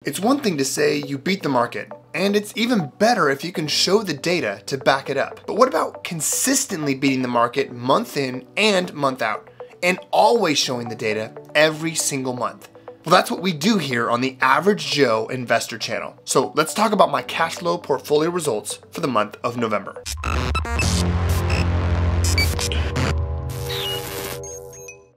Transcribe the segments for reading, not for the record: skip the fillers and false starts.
It's one thing to say you beat the market, and it's even better if you can show the data to back it up. But what about consistently beating the market month in and month out, and always showing the data every single month? Well, that's what we do here on the Average Joe Investor channel. So let's talk about my cash flow portfolio results for the month of November.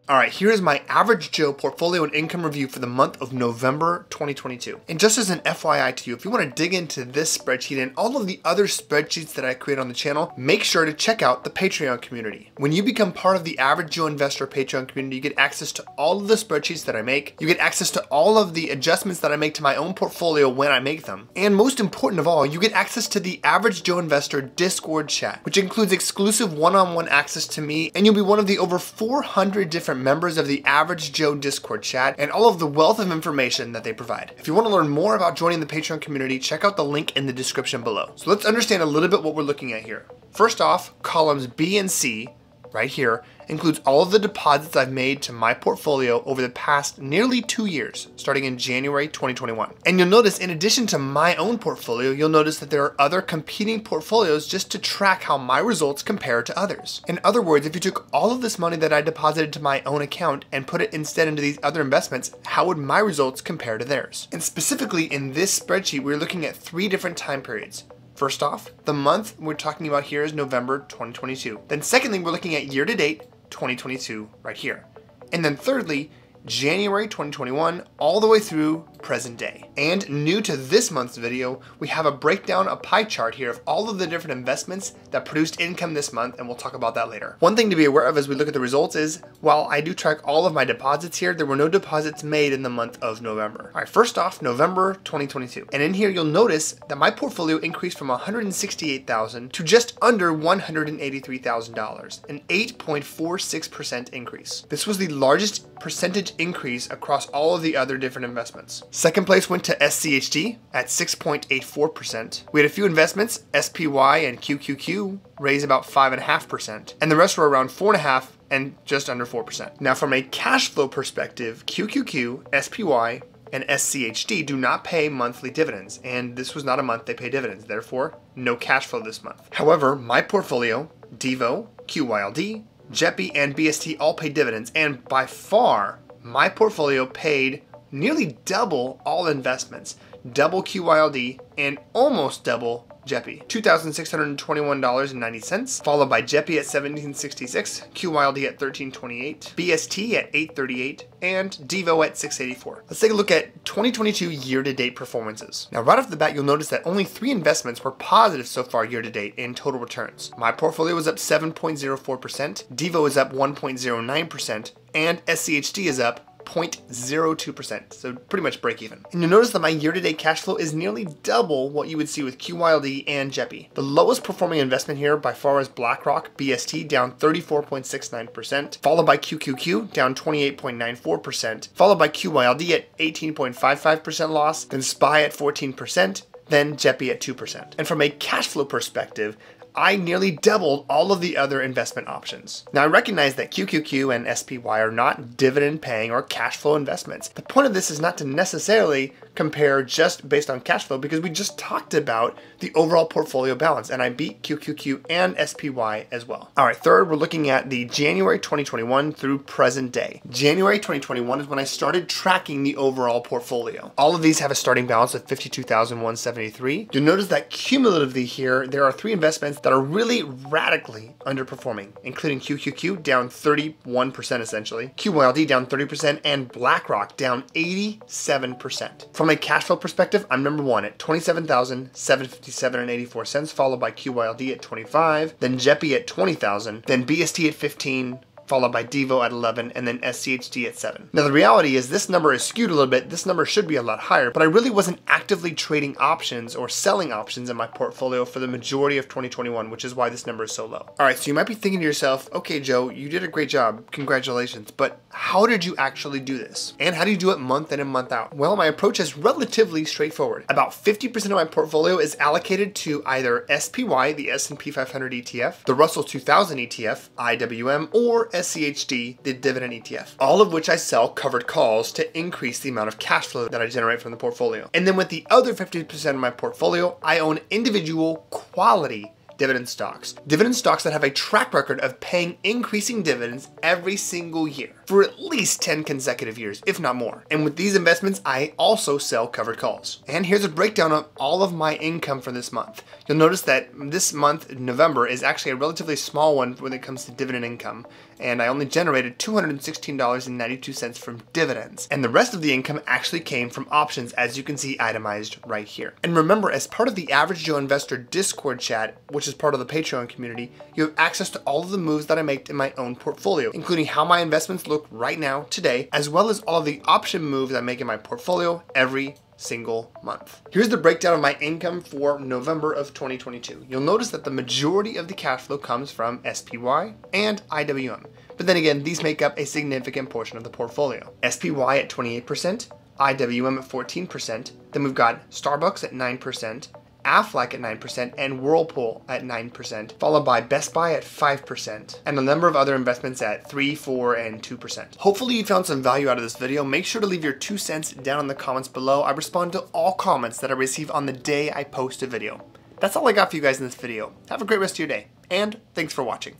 All right, here is my Average Joe portfolio and income review for the month of November 2022. And just as an FYI to you, if you want to dig into this spreadsheet and all of the other spreadsheets that I create on the channel, make sure to check out the Patreon community. When you become part of the Average Joe Investor Patreon community, you get access to all of the spreadsheets that I make. You get access to all of the adjustments that I make to my own portfolio when I make them. And most important of all, you get access to the Average Joe Investor Discord chat, which includes exclusive one-on-one access to me, and you'll be one of the over 400 different members of the Average Joe Discord chat and all of the wealth of information that they provide. If you want to learn more about joining the Patreon community, check out the link in the description below. So let's understand a little bit what we're looking at here. First off, columns B and C right here includes all of the deposits I've made to my portfolio over the past nearly 2 years, starting in January 2021. And you'll notice, in addition to my own portfolio, you'll notice that there are other competing portfolios just to track how my results compare to others. In other words, if you took all of this money that I deposited to my own account and put it instead into these other investments, how would my results compare to theirs? And specifically in this spreadsheet, we're looking at 3 different time periods. First off, the month we're talking about here is November 2022. Then secondly, we're looking at year-to-date 2022 right here. And then thirdly, January 2021 all the way through present day. And new to this month's video, we have a breakdown, a pie chart here of all of the different investments that produced income this month, and we'll talk about that later. One thing to be aware of as we look at the results is, while I do track all of my deposits here, there were no deposits made in the month of November. All right, first off, November 2022. And in here, you'll notice that my portfolio increased from $168,000 to just under $183,000, an 8.46% increase. This was the largest percentage increase across all of the other different investments. Second place went to SCHD at 6.84%. We had a few investments, SPY and QQQ, raised about 5.5%, and the rest were around 4.5% and just under 4%. Now, from a cash flow perspective, QQQ, SPY, and SCHD do not pay monthly dividends, and this was not a month they pay dividends, therefore no cash flow this month. However, my portfolio, DEVO, QYLD, JEPI, and BST all paid dividends, and by far, my portfolio paid nearly double all investments, double QYLD, and almost double JEPI, $2,621.90, followed by JEPI at $1,766, QYLD at $1,328, BST at $838, and DEVO at $684. Let's take a look at 2022 year-to-date performances. Now, right off the bat, you'll notice that only 3 investments were positive so far year-to-date in total returns. My portfolio was up 7.04%, DEVO is up 1.09%, and SCHD is up 0.02%, so pretty much break even. And you'll notice that my year-to-date cash flow is nearly double what you would see with QYLD and JEPI. The lowest performing investment here by far is BlackRock, BST, down 34.69%, followed by QQQ, down 28.94%, followed by QYLD at 18.55% loss, then SPY at 14%, then JEPI at 2%. And from a cash flow perspective, I nearly doubled all of the other investment options. Now, I recognize that QQQ and SPY are not dividend paying or cash flow investments. The point of this is not to necessarily compare just based on cash flow, because we just talked about the overall portfolio balance, and I beat QQQ and SPY as well. All right, third, we're looking at the January 2021 through present day. January 2021 is when I started tracking the overall portfolio. All of these have a starting balance of $52,173. You'll notice that cumulatively here, there are 3 investments that are really radically underperforming, including QQQ down 31% essentially, QYLD down 30%, and BlackRock down 87%. From a cash flow perspective, I'm number 1 at $27,757.84, followed by QYLD at $25,000, then JEPI at $20,000, then BST at $15,000, followed by DEVO at 11, and then SCHD at 7. Now, the reality is this number is skewed a little bit. This number should be a lot higher, but I really wasn't actively trading options or selling options in my portfolio for the majority of 2021, which is why this number is so low. All right, so you might be thinking to yourself, okay, Joe, you did a great job. Congratulations. But how did you actually do this? And how do you do it month in and month out? Well, my approach is relatively straightforward. About 50% of my portfolio is allocated to either SPY, the S&P 500 ETF, the Russell 2000 ETF, IWM, or NSCHD, the dividend ETF, all of which I sell covered calls to increase the amount of cash flow that I generate from the portfolio. And then with the other 50% of my portfolio, I own individual quality dividend stocks. Dividend stocks that have a track record of paying increasing dividends every single year for at least 10 consecutive years, if not more. And with these investments, I also sell covered calls. And here's a breakdown of all of my income for this month. You'll notice that this month, November, is actually a relatively small one when it comes to dividend income. And I only generated $216.92 from dividends. And the rest of the income actually came from options, as you can see itemized right here. And remember, as part of the Average Joe Investor Discord chat, which is part of the Patreon community, you have access to all of the moves that I make in my own portfolio, including how my investments look right now, today, as well as all of the option moves I make in my portfolio every single month. Here's the breakdown of my income for November of 2022. You'll notice that the majority of the cash flow comes from SPY and IWM. But then again, these make up a significant portion of the portfolio. SPY at 28%, IWM at 14%, then we've got Starbucks at 9%, Aflac at 9%, and Whirlpool at 9%, followed by Best Buy at 5%, and a number of other investments at 3%, 4%, and 2%. Hopefully you found some value out of this video. Make sure to leave your 2 cents down in the comments below. I respond to all comments that I receive on the day I post a video. That's all I got for you guys in this video. Have a great rest of your day, and thanks for watching.